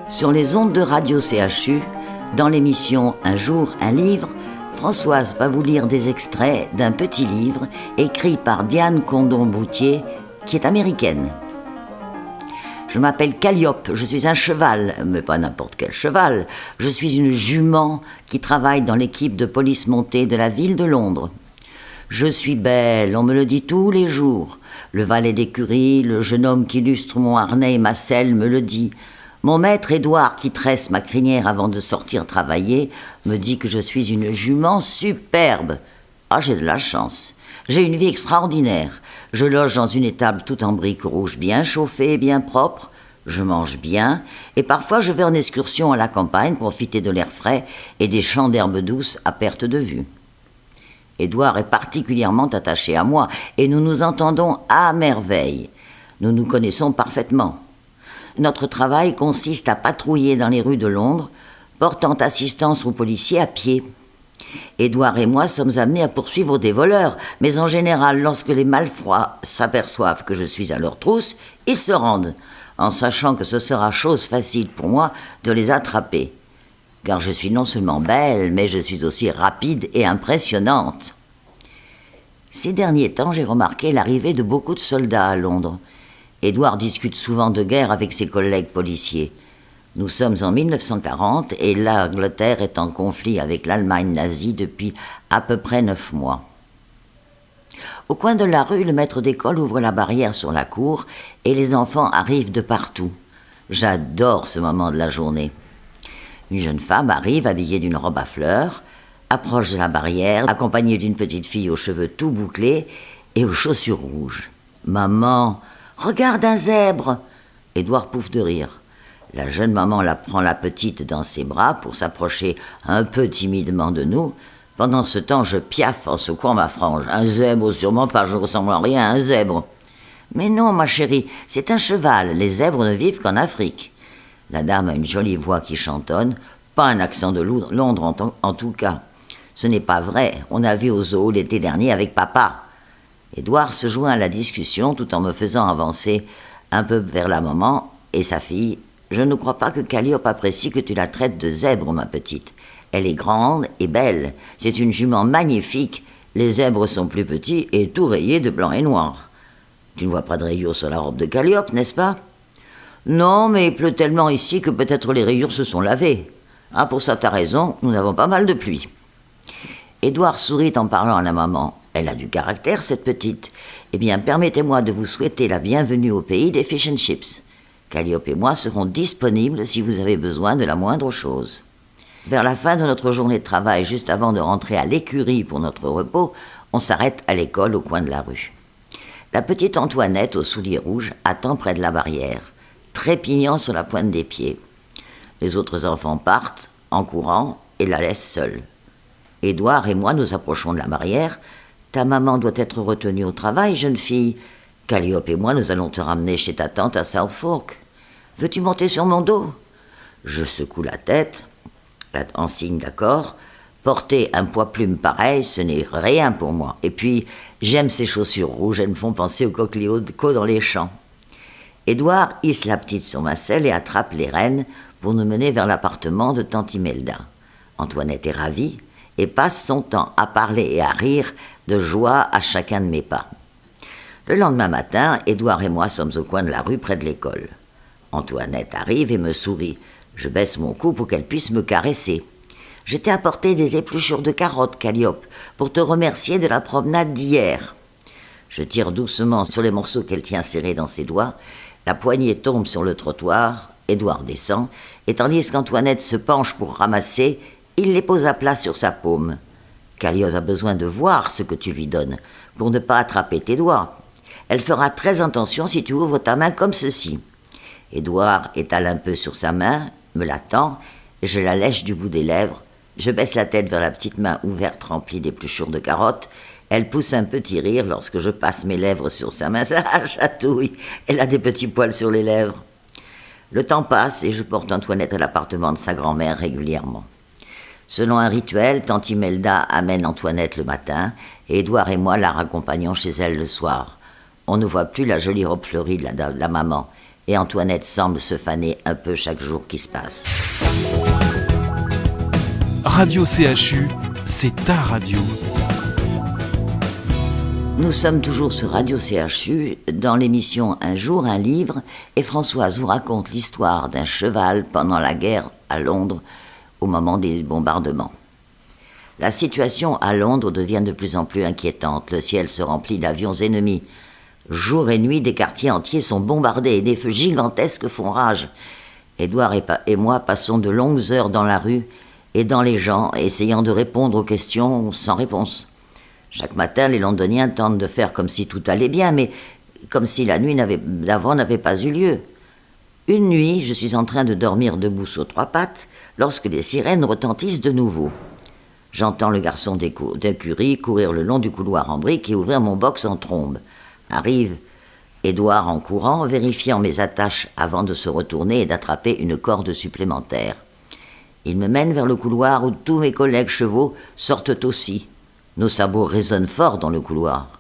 Sur les ondes de Radio CHU, dans l'émission Un jour, un livre, Françoise va vous lire des extraits d'un petit livre écrit par Diane Condon-Boutier, qui est américaine. Je m'appelle Calliope, je suis un cheval, mais pas n'importe quel cheval. Je suis une jument qui travaille dans l'équipe de police montée de la ville de Londres. Je suis belle, on me le dit tous les jours. Le valet d'écurie, le jeune homme qui lustre mon harnais et ma selle me le dit. Mon maître Édouard, qui tresse ma crinière avant de sortir travailler, me dit que je suis une jument superbe. Ah, j'ai de la chance. J'ai une vie extraordinaire. Je loge dans une étable toute en briques rouges, bien chauffée et bien propre. Je mange bien, et parfois je vais en excursion à la campagne, profiter de l'air frais et des champs d'herbes douces à perte de vue. Édouard est particulièrement attaché à moi, et nous nous entendons à merveille. Nous nous connaissons parfaitement. Notre travail consiste à patrouiller dans les rues de Londres, portant assistance aux policiers à pied. Édouard et moi sommes amenés à poursuivre des voleurs, mais en général, lorsque les malfrats s'aperçoivent que je suis à leur trousse, ils se rendent, en sachant que ce sera chose facile pour moi de les attraper. Car je suis non seulement belle, mais je suis aussi rapide et impressionnante. Ces derniers temps, j'ai remarqué l'arrivée de beaucoup de soldats à Londres. Édouard discute souvent de guerre avec ses collègues policiers. Nous sommes en 1940 et l'Angleterre est en conflit avec l'Allemagne nazie depuis à peu près 9 mois. Au coin de la rue, le maître d'école ouvre la barrière sur la cour et les enfants arrivent de partout. J'adore ce moment de la journée. Une jeune femme arrive habillée d'une robe à fleurs, approche de la barrière, accompagnée d'une petite fille aux cheveux tout bouclés et aux chaussures rouges. « Maman, regarde un zèbre !» Édouard pouffe de rire. La jeune maman prend la petite dans ses bras pour s'approcher un peu timidement de nous. Pendant ce temps, je piaffe en secouant ma frange. « Un zèbre, sûrement pas, je ne ressemble en rien à un zèbre. »« Mais non, ma chérie, c'est un cheval. Les zèbres ne vivent qu'en Afrique. » La dame a une jolie voix qui chantonne, pas un accent de Londres en tout cas. Ce n'est pas vrai, on a vu au zoo l'été dernier avec papa. Édouard se joint à la discussion tout en me faisant avancer un peu vers la maman et sa fille. « Je ne crois pas que Calliope apprécie que tu la traites de zèbre, ma petite. Elle est grande et belle, c'est une jument magnifique. Les zèbres sont plus petits et tout rayés de blanc et noir. Tu ne vois pas de rayures sur la robe de Calliope, n'est-ce pas ? » « Non, mais il pleut tellement ici que peut-être les rayures se sont lavées. Ah, pour ça, t'as raison, nous avons pas mal de pluie. » Édouard sourit en parlant à la maman. « Elle a du caractère, cette petite. Eh bien, permettez-moi de vous souhaiter la bienvenue au pays des fish and chips. Calliope et moi serons disponibles si vous avez besoin de la moindre chose. » Vers la fin de notre journée de travail, juste avant de rentrer à l'écurie pour notre repos, on s'arrête à l'école au coin de la rue. La petite Antoinette, aux souliers rouges, attend près de la barrière, trépignant sur la pointe des pieds. Les autres enfants partent, en courant, et la laissent seule. Édouard et moi nous approchons de la barrière. « Ta maman doit être retenue au travail, jeune fille. Calliope et moi, nous allons te ramener chez ta tante à Southfork. Veux-tu monter sur mon dos ?» Je secoue la tête, en signe d'accord. Porter un poids-plume pareil, ce n'est rien pour moi. Et puis, j'aime ces chaussures rouges, elles me font penser aux coquelicots dans les champs. Édouard hisse la petite sur ma selle et attrape les rênes pour nous mener vers l'appartement de tante Imelda. Antoinette est ravie et passe son temps à parler et à rire de joie à chacun de mes pas. Le lendemain matin, Édouard et moi sommes au coin de la rue près de l'école. Antoinette arrive et me sourit. Je baisse mon cou pour qu'elle puisse me caresser. « Je t'ai apporté des épluchures de carottes, Calliope, pour te remercier de la promenade d'hier. » Je tire doucement sur les morceaux qu'elle tient serrés dans ses doigts. La poignée tombe sur le trottoir, Édouard descend, et tandis qu'Antoinette se penche pour ramasser, il les pose à plat sur sa paume. Calliope a besoin de voir ce que tu lui donnes, pour ne pas attraper tes doigts. Elle fera très attention si tu ouvres ta main comme ceci. Édouard étale un peu sur sa main, me la tend, et je la lèche du bout des lèvres. Je baisse la tête vers la petite main ouverte remplie d'épluchures de carottes. Elle pousse un petit rire lorsque je passe mes lèvres sur sa main. Ça chatouille. Elle a des petits poils sur les lèvres. Le temps passe et je porte Antoinette à l'appartement de sa grand-mère régulièrement. Selon un rituel, tante Imelda amène Antoinette le matin et Édouard et moi la raccompagnons chez elle le soir. On ne voit plus la jolie robe fleurie de la maman et Antoinette semble se faner un peu chaque jour qui se passe. Radio CHU, c'est ta radio. Nous sommes toujours sur Radio CHU dans l'émission Un jour, un livre et Françoise vous raconte l'histoire d'un cheval pendant la guerre à Londres au moment des bombardements. La situation à Londres devient de plus en plus inquiétante. Le ciel se remplit d'avions ennemis. Jour et nuit, des quartiers entiers sont bombardés et des feux gigantesques font rage. Édouard et moi passons de longues heures dans la rue et dans les gens, essayant de répondre aux questions sans réponse. Chaque matin, les Londoniens tentent de faire comme si tout allait bien, mais comme si la nuit d'avant n'avait pas eu lieu. Une nuit, je suis en train de dormir debout sur 3 pattes lorsque les sirènes retentissent de nouveau. J'entends le garçon d'écurie courir le long du couloir en briques et ouvrir mon box en trombe. Arrive Édouard en courant, vérifiant mes attaches avant de se retourner et d'attraper une corde supplémentaire. Il me mène vers le couloir où tous mes collègues chevaux sortent aussi. Nos sabots résonnent fort dans le couloir.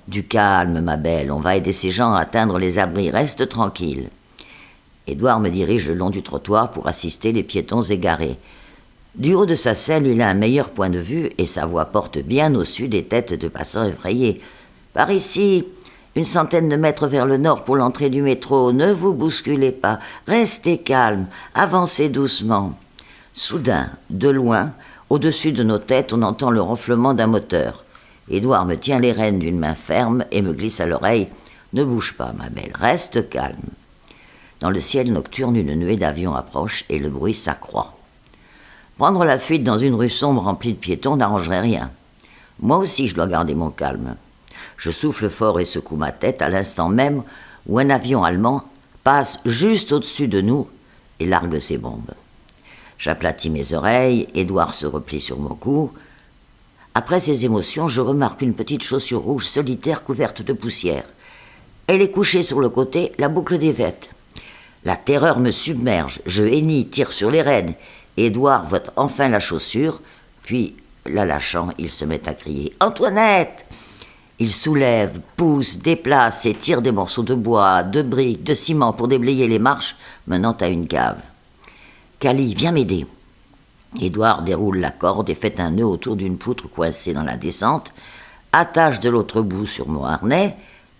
Du calme, ma belle, on va aider ces gens à atteindre les abris, reste tranquille. Édouard me dirige le long du trottoir pour assister les piétons égarés. Du haut de sa selle, il a un meilleur point de vue et sa voix porte bien au-dessus des têtes de passants effrayés. Par ici, une centaine de mètres vers le nord pour l'entrée du métro, ne vous bousculez pas, restez calme, avancez doucement. Soudain, de loin, au-dessus de nos têtes, on entend le ronflement d'un moteur. Édouard me tient les rênes d'une main ferme et me glisse à l'oreille « Ne bouge pas, ma belle, reste calme ». Dans le ciel nocturne, une nuée d'avions approche et le bruit s'accroît. Prendre la fuite dans une rue sombre remplie de piétons n'arrangerait rien. Moi aussi, je dois garder mon calme. Je souffle fort et secoue ma tête à l'instant même où un avion allemand passe juste au-dessus de nous et largue ses bombes. J'aplatis mes oreilles, Édouard se replie sur mon cou. Après ces émotions, je remarque une petite chaussure rouge solitaire couverte de poussière. Elle est couchée sur le côté, la boucle des vêtes. La terreur me submerge, je hennis, tire sur les rênes. Édouard voit enfin la chaussure, puis, la lâchant, il se met à crier « Antoinette !» Il soulève, pousse, déplace et tire des morceaux de bois, de briques, de ciment pour déblayer les marches menant à une cave. « Cali, viens m'aider !» Édouard déroule la corde et fait un nœud autour d'une poutre coincée dans la descente, attache de l'autre bout sur mon harnais,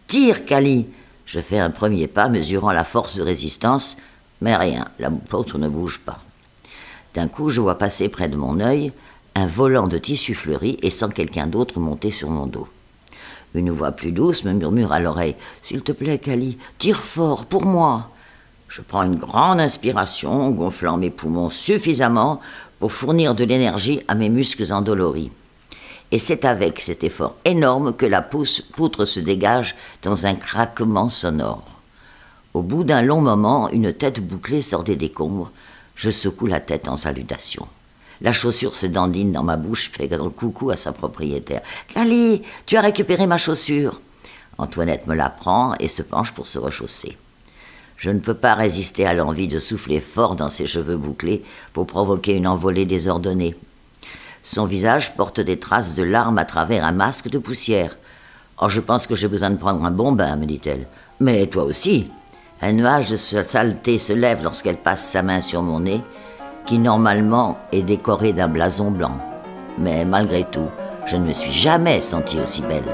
tire, Cali. Je fais un premier pas, mesurant la force de résistance, mais rien, la poutre ne bouge pas. D'un coup, je vois passer près de mon œil un volant de tissu fleuri et sens quelqu'un d'autre monter sur mon dos. Une voix plus douce me murmure à l'oreille « S'il te plaît, Cali, tire fort, pour moi !» Je prends une grande inspiration, gonflant mes poumons suffisamment pour fournir de l'énergie à mes muscles endoloris. Et c'est avec cet effort énorme que la poutre se dégage dans un craquement sonore. Au bout d'un long moment, une tête bouclée sort des décombres. Je secoue la tête en salutation. La chaussure se dandine dans ma bouche, fait un coucou à sa propriétaire. « Cali, tu as récupéré ma chaussure !» Antoinette me la prend et se penche pour se rechausser. Je ne peux pas résister à l'envie de souffler fort dans ses cheveux bouclés pour provoquer une envolée désordonnée. Son visage porte des traces de larmes à travers un masque de poussière. « Oh, je pense que j'ai besoin de prendre un bon bain, » me dit-elle. « Mais toi aussi !» Un nuage de saleté se lève lorsqu'elle passe sa main sur mon nez, qui normalement est décoré d'un blason blanc. Mais malgré tout, je ne me suis jamais sentie aussi belle.